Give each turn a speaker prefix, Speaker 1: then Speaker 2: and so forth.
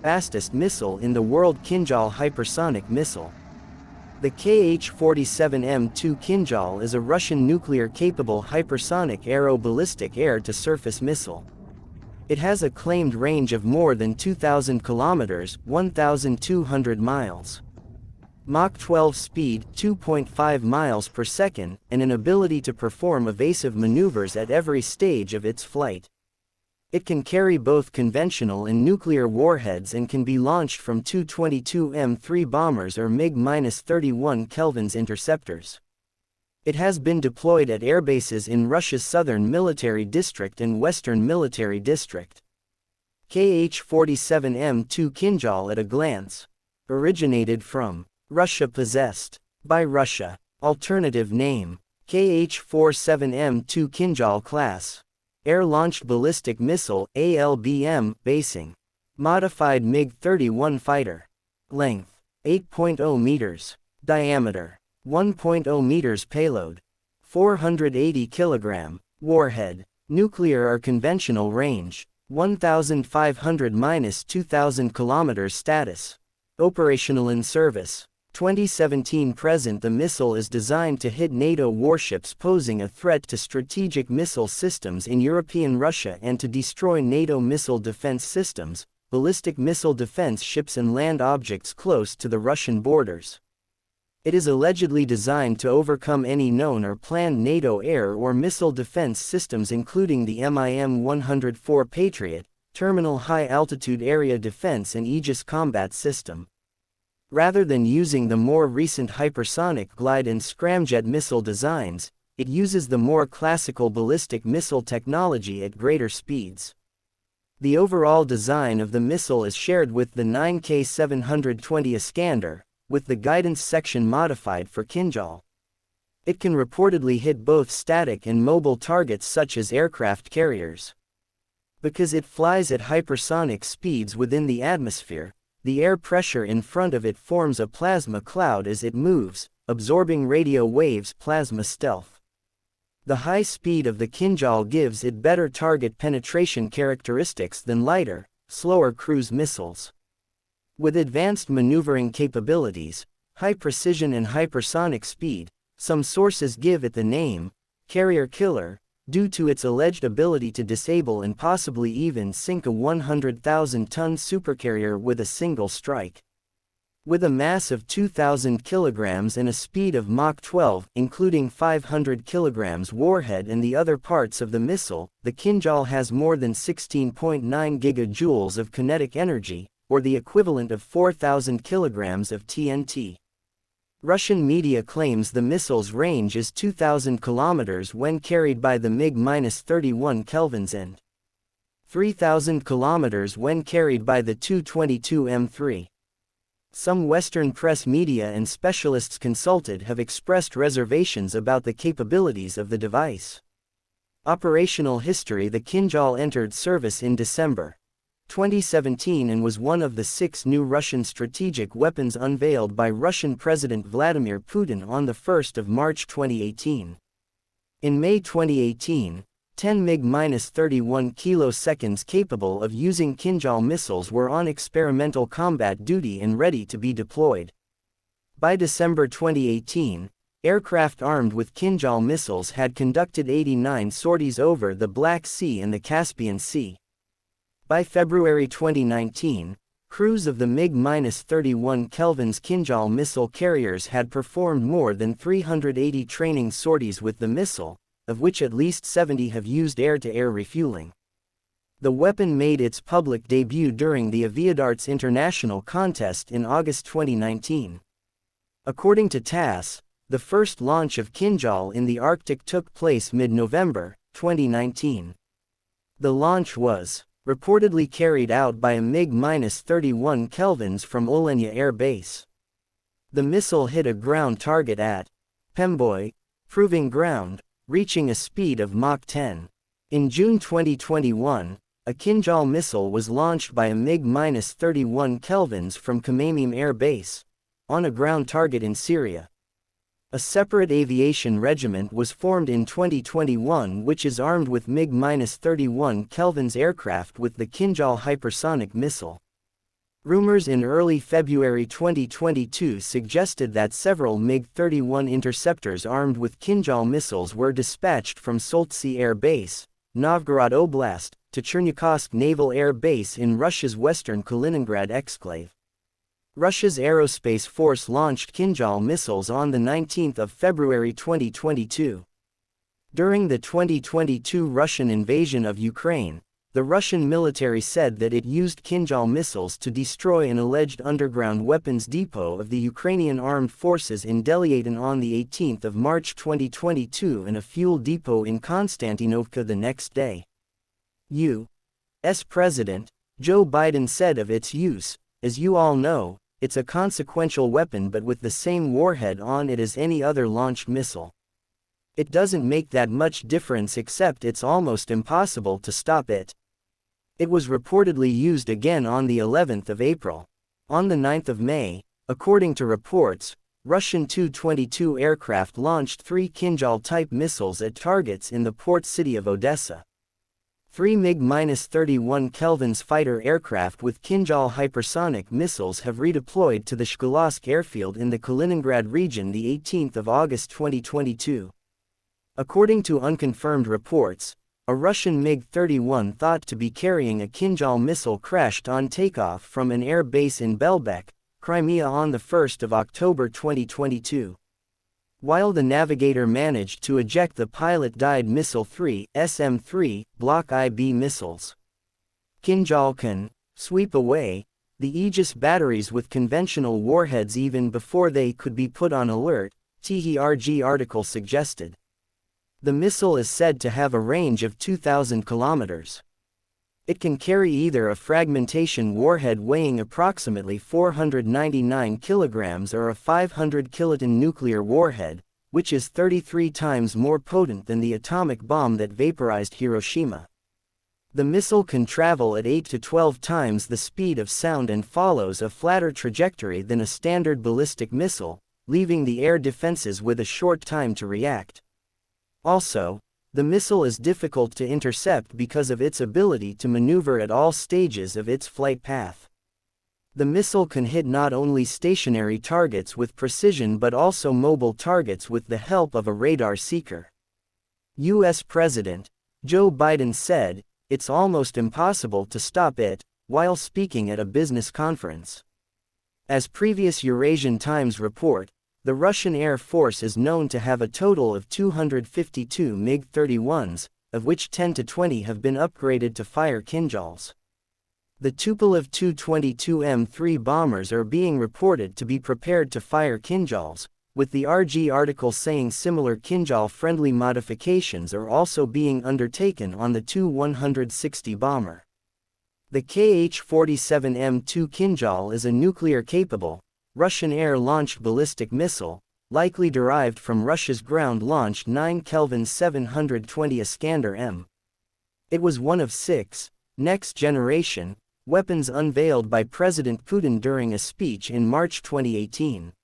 Speaker 1: fastest missile in the world Kinzhal hypersonic missile. The Kh-47M2 Kinzhal is a Russian nuclear-capable hypersonic aero-ballistic air-to-surface missile. It has a claimed range of more than 2,000 kilometers, 1,200 miles. Mach 12 speed, 2.5 miles per second, and an ability to perform evasive maneuvers at every stage of its flight. It can carry both conventional and nuclear warheads and can be launched from Tu-22M3 bombers or MiG-31 Kelvin's interceptors. It has been deployed at airbases in Russia's Southern Military District and Western Military District. Kh-47M2 Kinzhal at a glance. Originated from Russia. Possessed by Russia. Alternative name: Kh-47M2 Kinzhal class. Air-launched ballistic missile, ALBM, basing. Modified MiG-31 fighter. Length: 8.0 meters. Diameter: 1.0 meters. Payload: 480 kilogram. Warhead: nuclear or conventional. Range: 1,500–2,000 kilometers. Status: operational in service. 2017 present. The missile is designed to hit NATO warships posing a threat to strategic missile systems in European Russia and to destroy NATO missile defense systems, ballistic missile defense ships and land objects close to the Russian borders. It is allegedly designed to overcome any known or planned NATO air or missile defense systems including the MIM-104 Patriot, Terminal High Altitude Area Defense and Aegis Combat System. Rather than using the more recent hypersonic glide and scramjet missile designs, it uses the more classical ballistic missile technology at greater speeds. The overall design of the missile is shared with the 9K720 Iskander, with the guidance section modified for Kinzhal. It can reportedly hit both static and mobile targets such as aircraft carriers. Because it flies at hypersonic speeds within the atmosphere, the air pressure in front of it forms a plasma cloud as it moves, absorbing radio waves. Plasma stealth. The high speed of the Kinzhal gives it better target penetration characteristics than lighter, slower cruise missiles. With advanced maneuvering capabilities, high precision and hypersonic speed, some sources give it the name carrier killer, due to its alleged ability to disable and possibly even sink a 100,000-ton supercarrier with a single strike. With a mass of 2,000 kilograms and a speed of Mach 12, including 500 kilograms warhead and the other parts of the missile, the Kinzhal has more than 16.9 gigajoules of kinetic energy, or the equivalent of 4,000 kilograms of TNT. Russian media claims the missile's range is 2,000 kilometers when carried by the MiG-31 Kelvin's and 3,000 kilometers when carried by the Tu-22M3. Some Western press media and specialists consulted have expressed reservations about the capabilities of the device. Operational history: the Kinzhal entered service in December 2017 and was one of the 6 new Russian strategic weapons unveiled by Russian President Vladimir Putin on 1 March 2018. In May 2018, 10 MiG-31 kiloseconds capable of using Kinzhal missiles were on experimental combat duty and ready to be deployed. By December 2018, aircraft armed with Kinzhal missiles had conducted 89 sorties over the Black Sea and the Caspian Sea. By February 2019, crews of the MiG-31 Kelvin's Kinzhal missile carriers had performed more than 380 training sorties with the missile, of which at least 70 have used air-to-air refueling. The weapon made its public debut during the Aviadarts International Contest in August 2019. According to TASS, the first launch of Kinzhal in the Arctic took place mid-November 2019. The launch was reportedly carried out by a MiG-31 Kelvin's from Olenia Air Base. The missile hit a ground target at Pemboy, proving ground, reaching a speed of Mach 10. In June 2021, a Kinzhal missile was launched by a MiG-31 Kelvin's from Khmeimim Air Base, on a ground target in Syria. A separate aviation regiment was formed in 2021 which is armed with MiG-31 Kelvin's aircraft with the Kinzhal hypersonic missile. Rumors in early February 2022 suggested that several MiG-31 interceptors armed with Kinzhal missiles were dispatched from Soltsy Air Base, Novgorod Oblast, to Chernyakovsk Naval Air Base in Russia's western Kaliningrad exclave. Russia's Aerospace Force launched Kinzhal missiles on the 19th of February 2022. During the 2022 Russian invasion of Ukraine, the Russian military said that it used Kinzhal missiles to destroy an alleged underground weapons depot of the Ukrainian armed forces in Delyatyn on the 18th of March 2022 and a fuel depot in Konstantinovka the next day. U.S. President Joe Biden said of its use, "As you all know, it's a consequential weapon but with the same warhead on it as any other launched missile. It doesn't make that much difference except it's almost impossible to stop it." It was reportedly used again on the 11th of April. On the 9th of May, according to reports, Russian Tu-22 aircraft launched 3 Kinzhal-type missiles at targets in the port city of Odessa. 3 MiG-31 Kelvin's fighter aircraft with Kinzhal hypersonic missiles have redeployed to the Shkolosk airfield in the Kaliningrad region the 18th of August 2022. According to unconfirmed reports, a Russian MiG-31 thought to be carrying a Kinzhal missile crashed on takeoff from an air base in Belbek, Crimea on the 1st of October 2022. While the navigator managed to eject, the pilot died. Missile 3, SM-3, Block IB missiles. Kinzhal can sweep away the Aegis batteries with conventional warheads even before they could be put on alert, THRG article suggested. The missile is said to have a range of 2,000 kilometers. It can carry either a fragmentation warhead weighing approximately 499 kilograms or a 500 kiloton nuclear warhead, which is 33 times more potent than the atomic bomb that vaporized Hiroshima. The missile can travel at 8 to 12 times the speed of sound and follows a flatter trajectory than a standard ballistic missile, leaving the air defenses with a short time to react. Also, the missile is difficult to intercept because of its ability to maneuver at all stages of its flight path. The missile can hit not only stationary targets with precision but also mobile targets with the help of a radar seeker. U.S. President Joe Biden said, "It's almost impossible to stop it," while speaking at a business conference. As previous Eurasian Times report, the Russian Air Force is known to have a total of 252 MiG-31s, of which 10 to 20 have been upgraded to fire Kinzhals. The Tupolev Tu-22M3 bombers are being reported to be prepared to fire Kinzhals, with the RG article saying similar Kinzhal-friendly modifications are also being undertaken on the Tu-160 bomber. The Kh-47M2 Kinzhal is a nuclear-capable, Russian air-launched ballistic missile, likely derived from Russia's ground-launched 9 Kelvin 720 Iskander-M. It was one of 6 next-generation weapons unveiled by President Putin during a speech in March 2018.